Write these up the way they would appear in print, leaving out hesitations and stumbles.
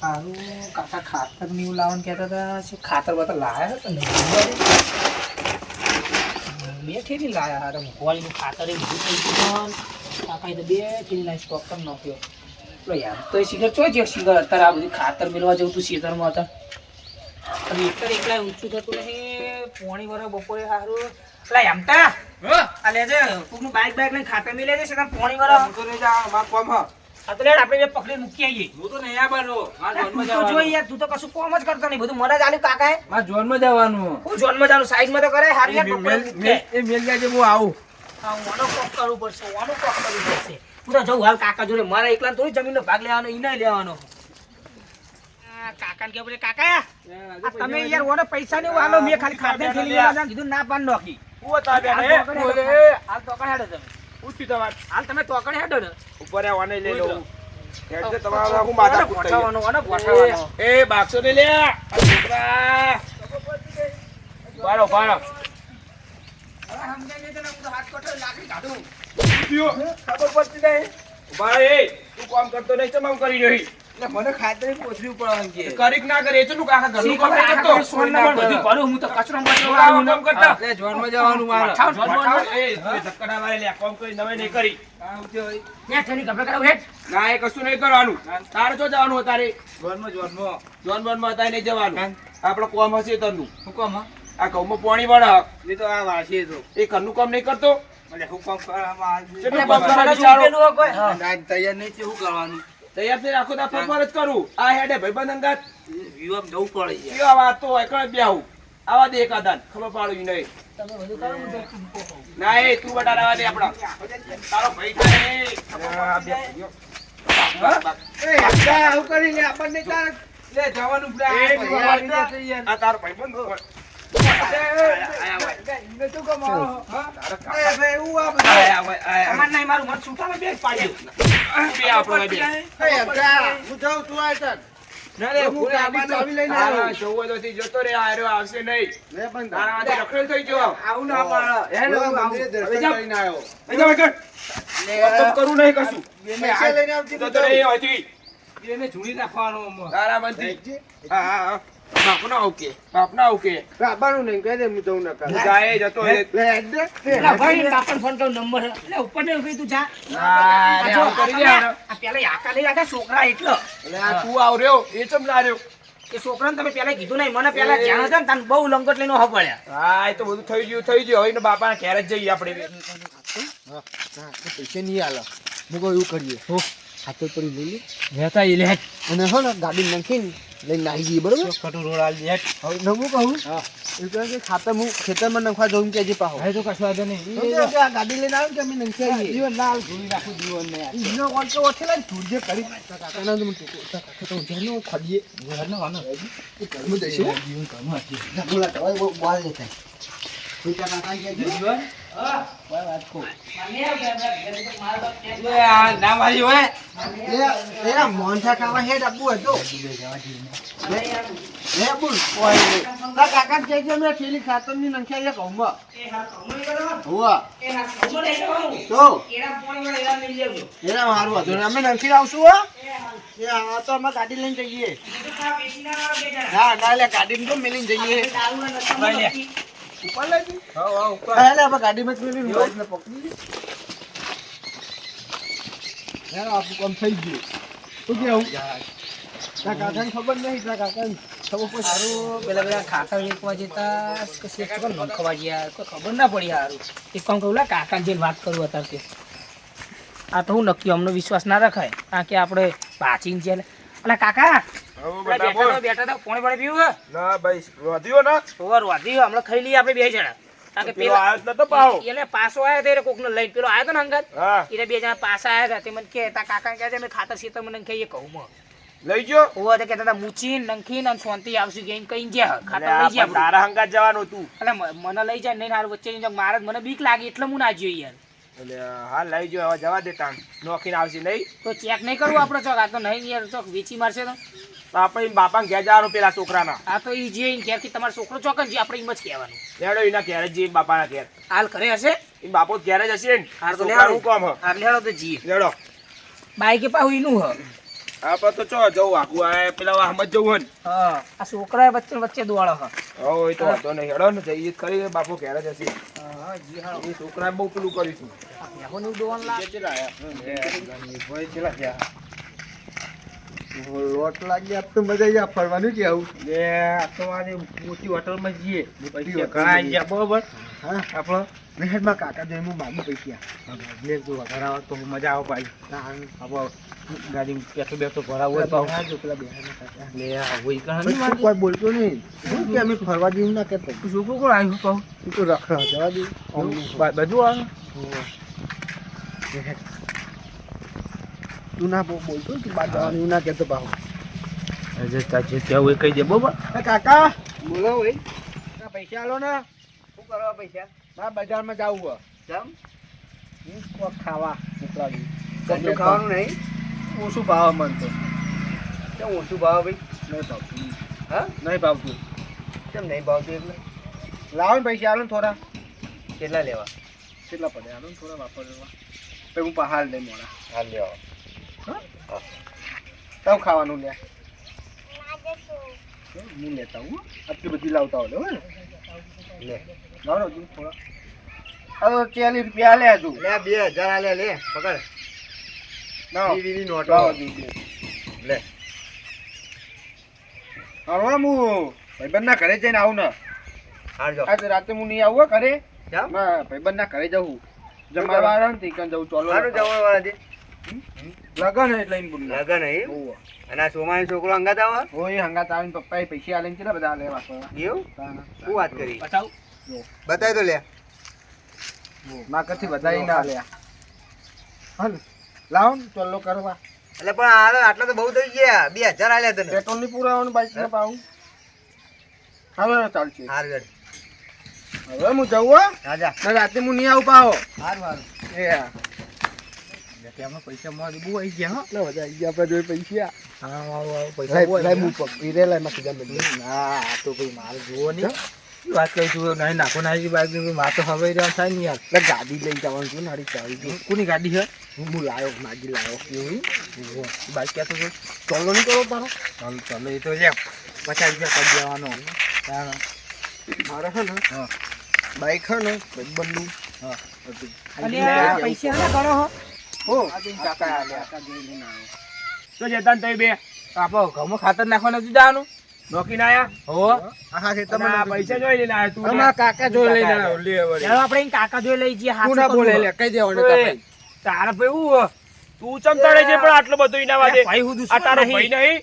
હારું કાકા ખાતર ને એવું લાવવાનું કહેતા હતા શું ખાતર બધા લાયા હતા ને બે થેલી લાયા હતા મોવાળીનું ખાતર એ બધું થઈ ગયું કાકાએ તો બે થેલી લાવી સ્ટોક કરી નાખ્યો એટલે યાર તો એ શિખર ચો છે શિખર અત્યારે આ બધું ખાતર મેળવા જવું તું શિખરમાં હતા અને એકલા ઊંચું થતું નહીં પોણી વર બપોરે સારું એટલે એમતા આ લેજે કોકનું બાઈક લઈને ખાતર મેં લેજે છે પોણી વર આ તો લેડ આપણે બે પકડી મૂકી આવીએ હું તો નહીં આવવાનો તો જો યાર તું તો કશું કોમ જ કરતો નહીં બધું મને જ આલ્યું કાકાએ માર જોનમાં જવાનું હું જોનમાં જાનું સાઈડમાં તો કરે હારી યાર એ મેલ જાજે હું આવું હા ઓનો કોક કરવું પડશે ઓનો કોક કરવું પડશે તું તો જવું હાલ કાકા જોડે મારા એકલા થોડી જમીનનો ભાગ લેવાનો ઈ નહીં લેવાનો કાકા ને કે કાકા તમે યાર ઓને પૈસા ને આલો મે ખાલી ખાતે થેલી લેવા જાન કીધું ના પાન નોખી ઓ તા બે હાલ તો કણ હેડો તમે પૂછી તો વાત હાલ તમે તો કણ હેડો ને ઉપર આને લઈ લઉં કે તમારા હું માથા ગોઠવવાનો ઓને ગોઠવવાનો એ બાક્સો ને લે આ છોકરા બારો બારો હવે સમજાય ને તને હું હાથ કોઠો લાકડી કાઢું ખબર પડતી નહીં ભાઈ તું કામ કરતો નહીં ચમ કરી રહી એટલે મને ખાતરી પોછવી પડવાનું કે કરીક ના કરે એટલું કાકા ઘરનું કામ નહીં કરતો સોન નંબર બધું ભરું હું તો કચરો બચરો કામ કરતા એટલે જોનમાં જવાનું મારે એ ધક્કડા મારે લે કામ કરી નવે નહીં કરી ત્યાં થેલી ગભરા કરાવ હેડ ના એ કશું નહીં કરવાનું તારે જો જવાનું તારે જોનમાં જોન બોનમાં તારે નહીં જવાનું આપણો કોમ હશે તરનું હુકમ આ ઘઉંમાં પાણી વળક એ તો આ વાસી તો એ ઘરનું કામ નહીં કરતો એટલે હુકમ કરવામાં કેટલું કામ કરવાનું ચાલો તૈયાર નહીં છે શું કરવાનું તૈયાર થઈ રાખો તો ફરફર જ કરું આ હેડે ભાઈબંધ અંગાત વિવામ જવું પડે છે કેવા વાત તો એકણ જ બેહું આવા દે એકાદાન ખબર પાડું નહીં તમે બધું કરો હું તો ટૂંકો કહું ના એ તું બટા રહેવા દે આપડા તારો ભાઈ થાય આવું કરી લે આપણને ચાલ લે જવાનું આ તારો ભાઈબંધ તમાર નહીં મારું મત છૂટામાં બે જ પાડ્યું બે આપણો બે જતો રે આર્યો આવશે નહીં તારા માટે રખડેલ થઈ ગયો આવું ના કરું નહીં કશું જતો રે અહીંથી. એને ઝૂણી નાખવાનો તારા મનથી બાપના ઓકે બાપના ઓકે બાબાનું નહીં કહે દે હું જવું ના હું જાય જતો રે પેલા ભાઈ બાપન ફોન તો નંબર એટલે ઉપર ને કઈ તું જા ના રે આવું કરી દે આને. આ પેલા આકા નહીં રાખે છોકરા એટલો એટલે આ તું આવ્યો એ ચમ ના રહ્યો એ છોકરાને તમે પેલા કીધું નહીં મને પેલા જાણ હતા ને તને બહુ લંગટ લઈને હો પડ્યા હા એ તો બધું થઈ ગયું હવે એના બાપાના ઘેર જ જઈએ આપણે પૈસા નહીં આલે હું કહું એવું કરીએ હો ખાતર પડી લઈ લેતા ઈ લે અને હો ને ગાડી નાખીને લઈને નાહી જઈએ બરોબર કટુ રોડાલ દે હવે નવું કહું એ કહે કે ખાતર હું ખેતરમાં નાખવા જવું કે હજી પાહો હવે તો કશું વાંધો નહીં આ ગાડી લઈને આવ્યું કે અમે નાખી આવીએ જીવન લાલ ધોઈ નાખું જીવન ને ઈનો કોલ તો ઓછે લઈને ધૂળ જે કરી કાકાના તો તો જેનો ખડીએ ઘરનો વાનો એ ઘરમાં જઈશું જીવન ઘરમાં હશે ના બોલા તો બોલ લે થાય કોઈ કાકા કે જીવન વાત કો ના મારી હોય એ મોહનથા ખાવા હેડ આપવું હતો લે બોલ કોઈ ના કાકા કે છે મે થેલી ખાતરની નંખ્યા એક હોમવા હોવા તો એના મારું હતું અમે નંખી આવશું હો એ આ તો અમે ગાડી લઈને જઈએ ના ના લે ગાડીમાં તો મેલીને જઈએ ઉપર લઈ હા ઉપર લે આપણે ગાડીમાં જ મેલી ને પકડી યાર આપણું કામ થઈ ગયું શું કેવું કાકાને ખબર નહીં કાકાને ખબર પડે સારું પેલા પેલા ખાતર વેચવા જતા કે શેઠ ન ખવા ગયા કોઈ ખબર ના પડી સારું એક કામ કહું કાકા જે વાત કરું અત્યારે તે આ તો હું નક્કી અમને વિશ્વાસ ના રખાય કારણ કે આપણે પાચીને છે એટલે કાકા બેઠા હતા પોણી પાણી પીવું ના ભાઈ વધ્યો ને ઓવર વાધી હમણાં ખાઈ લઈએ આપણે બે જણા કારણ કે પેલો આવ્યો જ નતો પાહો. એટલે પાછો આવ્યો તો કોકને લઈને પેલો આવ્યો તો ને અંગત હા એટલે બે જણા પાછા આવ્યા હતા તે મને કે તા કાકા કહે છે અમે ખાતર સીતર મને ખાઈએ કહું લઈ ગયો ઓવા તો કહેતા હતા મૂચીન નંખીન અને શાંતિ આવશે કે કઈ ગયા ખાતર અરે લઈ આ ગયા પણ તારા હંગાત જવાનું તું એટલે મને લઈ જાય નહીં હારું વચ્ચે મારે મને બીક લાગી એટલે હું ના જોઈ યાર એટલે હા લઈ ગયો હવે જવા દે તાણ નોખીને આવશે નહીં તો ચેક નહીં કરવું આપણે ચોક આ તો નહીં યાર ચોક વેચી મારશે તો આપણે બાપા ઘેર જવાનું પેલા છોકરાના આ તો ઈ જે ઘેરથી તમારો છોકરો ચોકન જે આપણે એમ જ કહેવાનું લેડો એના ઘેર જ જઈએ બાપાના ઘેર હાલ ઘરે હશે એ બાપો ઘેર જ હશે ને હાર તો છોકરાનું લેડો કામ હ હાર લેડો તો જીએ લેડો બાઈકે પાહુ એનું હ આપણે તો ચો જવું આખું આ પેલા વાહમાં જ જવું હા આ છોકરા વચ્ચે વચ્ચે દોડો હા હો એ તો વાંધો નહીં હેડો ને જઈએ જ કરી બાપુ ઘેર જ હશે હા જી હા એ છોકરાએ બહુ પેલું કરીશું મેહોનું દોન લાગ લોટ લાગી આપ તો મજા આવી ફરવાનું કે આવું લે આ તો આજે મોટી હોટલમાં જઈએ પૈસા ઘણા આવી ગયા બરોબર હા આપણો મહેરમાં કાકા જોઈ હું માગું પૈસા લે જો વધારે આવે તો મજા આવે ભાઈ આપણે ગાડી બેઠો બેઠો ભરાવું હોય તો પેલા બિહારના કાકા લે હોય કોઈ બોલતો નહીં શું કે અમે ફરવા જેવું ના કહેતો છોકરું કોણ આવ્યું કહું તું તો રખડા જવા દે બધું આવે તું ના બોલતો કે બાદ જવાનું એવું ના કહેતો પાહો જે કેવું એ કહી દે બરોબર કાકા બોલો ભાઈ પૈસા આલો ને શું કરવા પૈસા ના બજારમાં જવું હોય કેમ ખાવા મોકલાવી કશું ખાવાનું નહીં ઓછું ભાવ મન તો કેમ ઓછું ભાવ ભાઈ નહીં ભાવતું હા નહીં ભાવતું કેમ નહીં ભાવતું એટલે લાવો ને પૈસા આલો ને થોડા કેટલા લેવા કેટલા પડે આલો ને થોડા વાપરવા પછી હું હાલ દઈ મોડા હાલ લેવા હા તમ ખાવાનું લે હું લેતા હું આટલી બધી લાવતા હોય ને લે લાવો ને થોડા હવે 40 રૂપિયા લે તું લે 2000 લે લે પકડ ના વીવી નોટો લે હાલો હું ભાઈબંધના ઘરે જઈને આવું ને આજે રાતે હું નહીં આવું ઘરે ભાઈબંધના ઘરે જવું જમાડવા ને તીકન જવું ચાલો જમાડવા દે લગન એટલે લગન અને આ સોમાની છોકરો હંગાત આવે હોય હંગાત આવીને પપ્પાએ પૈસા આલીને કેટલા બધા લેવા એવું શું વાત કરી બતાવ બતાવી તો લે માં કથી વધારી ના લે હાલ લાવ ને ચોલ્લો કરવા એટલે પણ આટલા તો બહુ થઈ ગયા 2000 આલ્યા તને પેટ્રોલ ની પુરાવાનું બાઈક માં પાવું હાલો ચાલશે હારગડ હવે હું જઉં હો રાજા રાતે હું નહીં આવું પાહો હારું એ પૈસા મારી બહુ આવી ગયા હા મજા આવી ગયા આપણે જોઈ પૈસા હા પૈસા ના તો ભાઈ મારે જોવો નહીં વાત કહી તું નહીં નાખો નાખી બાઈક મારે તો હવે રહ્યા થાય ને યાર ગાડી લઈ જવાનું છું નારી ચાવી કોની ગાડી છે હું લાવ્યો માગી લાવ્યો કેવું બાઈક ક્યાં તો ચોલો નહીં કરો તારો ચાલો ચાલો એ તો લે 50 રૂપિયા કરી દેવાનો મારે છે ને હા બાઈક છે ને બંધનું હા પૈસા ના ગણો હો હો કાકા આલ્યા તો જતા તઈ બે આપો ઘઉં ખાતર નાખવા નથી જવાનું નોકી ના આયા હો હા છે તમે પૈસા જોઈ લઈને આયા તું અમાર કાકા જોઈ લઈને આવ્યો લે વળી ચાલો આપણે કાકા જોઈ લઈ જઈએ હાથ તું ના બોલે લે કહી દેવાનું તારા ભાઈ હું તું ચમતાડે છે પણ આટલો બધો ઈના વાદે ભાઈ હું આ તારો ભાઈ નહીં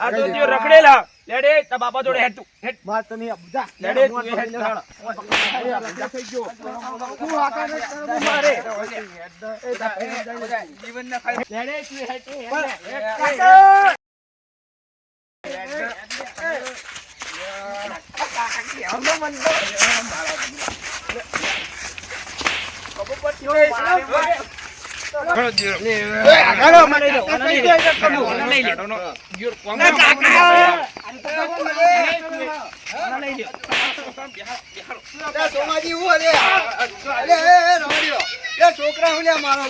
આ તો જે રખડેલા લેડે તા બાપા જોડે હેડ તું હેડ માર તો નહીં બુજા લેડે તું હેડ થઈ ગયો તું આકા ને મારે જીવન ના ખાય લેડે તું હેડ કાકા છોકરા હું મારો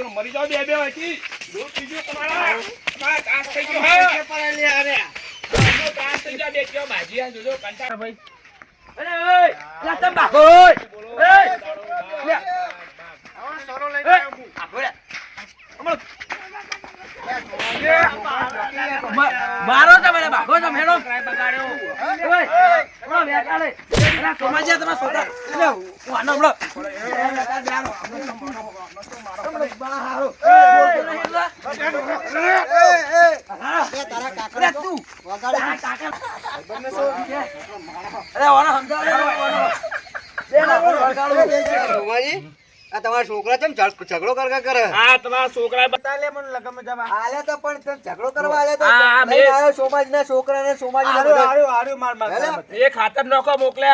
મરી જાવ બે બે વાથી તમારા થઈ ગયો ભાજી આ જોજો કંટાળો ભાઈ અરે ઓય લા તમ બાપો ઓય લે આવા સરો લઈને આવ્યો હું મારો તો મને ભાગો તો મેડો બગાડ્યો ઓય ઓય બેટાડે એલા સમાજ્યા તમારા છોકરા લે હું આનો હમણો બાહારો તારા કાકા તું વગાડે કાકા અરે ઓનો સમજાવ આ તમારા છોકરા કેમ ઝઘડો કરે આ તમારા છોકરા બતાલે મને લગનમાં જવા આલે તો પણ ઝઘડો કરવા આલે તો આ બે સોમાજના છોકરાને સોમાજી માર એ ખાતર નોખો મોકલે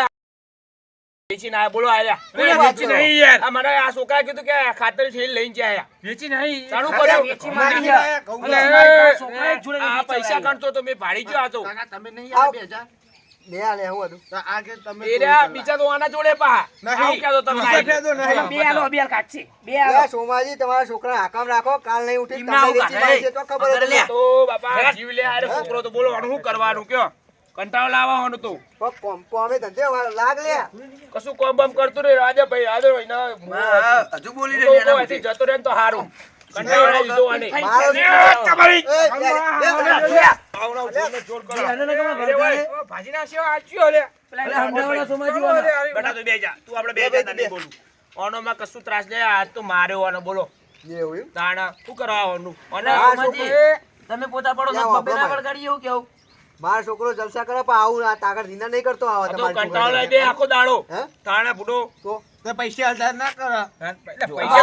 વેચી ના બોલો આયા કોને વાત વેચી કરો? નહીં યાર આ મને આ છોકરાએ કીધું કે ખાતર થેલી લઈને જાય વેચી નહીં ચાલુ કર્યો વેચી મારી મારી ગયા. ઘઉં અલે, વેચી છોકરા એક જોડે આ વેચી પૈસા ચલાવ્યા. ગણતો તો મેં ભાડી ગયો આ તો કાકા તમે નહીં આલે 2000 બે આલે હું હતું તો આ કે તમે એ રહ્યા બીજા તો આના જોડે પા નહીં. આવું કહેતો તમે બીજા ફેદો નહીં. અલા, બે આલો, બે આલ કાઢશે. બે આલો. સોમાજી તમારા છોકરા હાકામ રાખો કાલ નહીં ઉઠી એમના આવું કાઢે. તો ખબર પકડ લે. હતી તો બાપા જીવ લે આરે છોકરો તો બોલવાનું શું કરવાનું કયો કંટાળો લાવવાનો તો કોમે ધંધે લાગ લે કશું કોમ બમ કરતું રે રાજે ભાઈ આદર ભાઈ ના હજુ બોલી તો અહીંથી જતો રહે ને તો હારું કંટાળો લાવી દીધો આને મારો તમારી આવડો જોર કરો આને ને કેમાં અરે ભાઈ ભરતા ભાજી ના સેવા આચ્યો લે પેલા હંડાવાળા સોમાજી વાળા. બેટા તું બે જા તું આપણે બે જા તને બોલું ઓનો માં કશું ત્રાસ લે આજ તો માર્યો આનો બોલો એવું એમ? તાણા શું કરવાનું અને હા, સોમાજી, તમે પોતા પડો ક્યાં તો બબેલા વાપરો વળગાડી એવું કેવું? મારો છોકરો જલસા કરે પણ આવું આ તાકાત ધીના નહીં કરતો આવા તો તમારી કંટાળો લઈ દે આખો દાડો હે? તાણા બુડો તો પૈસા હલતા ના કરો પૈસા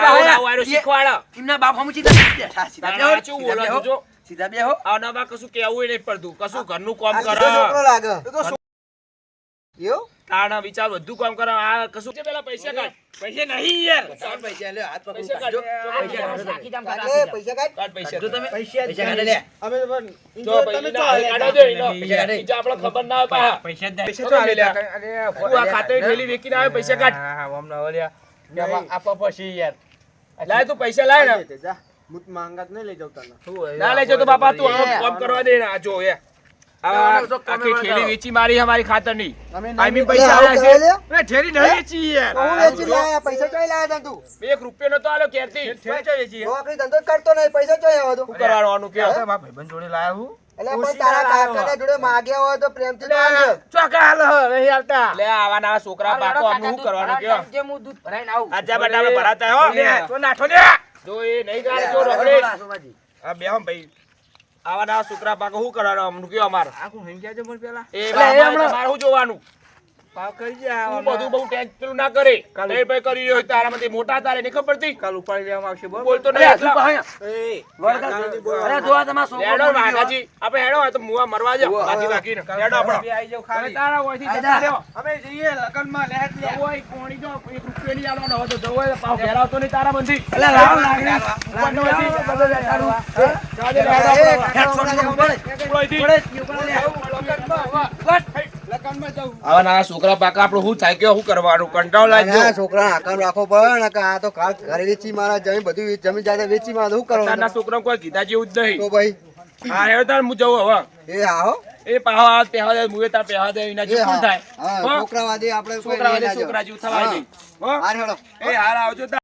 આવો વાયરો શીખવાડ એમના બાપ હમું સીધા બેઠા, સીધા બેહો, તાણા શું બોલો સીધા બેહો, છો સીધા બેહો. આનામાં કશું કેવું નહીં પડતું કશું ઘરનું કામ આ કર સીધો છોકરો લાગે એવું તાણા વિચાર બધું કામ કર આ કશું છે પેલા પૈસા કાઢ પૈસા નહીં યાર પૈસા લે હાથ પૈસા કાઢ પૈસા સાકી જામ કાઢ, કાઢ લે, પૈસા કાઢ કાઢ પૈસા જો તમે પૈસા પૈસા કાઢી લે. અમે તો પણ જો પૈસા ના હાલે કાઢો દે એનો. પૈસા કાઢે. બીજા આપણે ખબર ના હોય પાછા. પૈસા જ દે. પૈસા તો લે. તું આ ખાતે ઠેલી વેચીને આવે પૈસા કાઢ લાય તું પૈસા લાય ને જા મુત માંગત નહીં લઈ જાવ તને ના લઈ જાઓ તો બાપા તું આમ કામ કરવા દે ને આ જો એ આખી ઠેલી વેચી મારી અમારી ખાતરની અમે આઈ મીન પૈસા આવ્યા છે લે એ ઠેલી નહીં વેચી યાર હું વેચી લાયા પૈસા ચોઈ લાયા તું 1 રૂપિયો નતો આલ્યો ક્યારથી નોકરી ધંધો કરતો નહીં પૈસા ચોઈ આવ્યો શું કરવાનું કે એટલે પણ તારા કાકાના જોડે માગ્યા હોય તો પ્રેમથી તો આલજે. લે આવા નવા છોકરા પાકો અમને શું કરવાનું કયો જે હું દૂધ ભરાઈને આવું. આજા બેટા આપણે ભરાતા હો તો નાઠો દે જો એ નહીં ગાડે જો રખડે આ બે હમ ભાઈ આવા નવા છોકરા પાકો શું કરવાનું અમને કયો અમાર એ બાબા તમારે શું જોવાનું તું બધું બહુ ટેન્શન ના કરે એ ભાઈ કરી રહ્યો તારામાંથી મોટા તારે નહીં ખબર પડતી બોલતો નહીં અરે, તું આટલા. કહ્યા. અરે, જો આ તમારો છોકરો હેડો મરી ગયો. વાઘાજી આપણે હેડો હોય તો મુવા મરવા જાવ ઉવા, બાકી હા. બાકીને હેડો આપણો તારા હોયથી જતા રહ્યો અમે જઈએ લગનમાં લેટ લે. જવો હોય કોણી જો 1 રૂપિયો નહીં આલવાનો હોય તો જવો હોય તો પાવ ઘેરાવતો નહીં તારા બંધી અલા, લાવો, લાગણી. ઉપરનો હોયથી. ચાલે હેડો એ, આપણો. કાકા, ઉપરોયથી. લગનમાં જાઉં. આવા નાના છોકરા પાકા આપણું શું થાય કે શું કરવાનું કંટાળો ના, લાગ્યો છોકરા હાકામ રાખો પણ નકર આ તો કાલ ઘરે વેચી મારા જમીન બધું જમીન જાયદાદ વેચી મારા શું તારના કરવાનું છોકરા કોઈ કીધા જેવું જ તો નહીં ભાઈ હા હેડો તાર હું જવું હવે એ હા હો એ પાહો આ પહેવા દે મુએ તાર પહેવા દે એના એ જેવું હા. થાય હા, હો? છોકરાવાદી આપણે કોઈ છોકરા નહીં વાળે ના છોકરા જાવ. જેવું થવા હા. દે હો? હાર હેડો. એ હાલ આવજો તાર.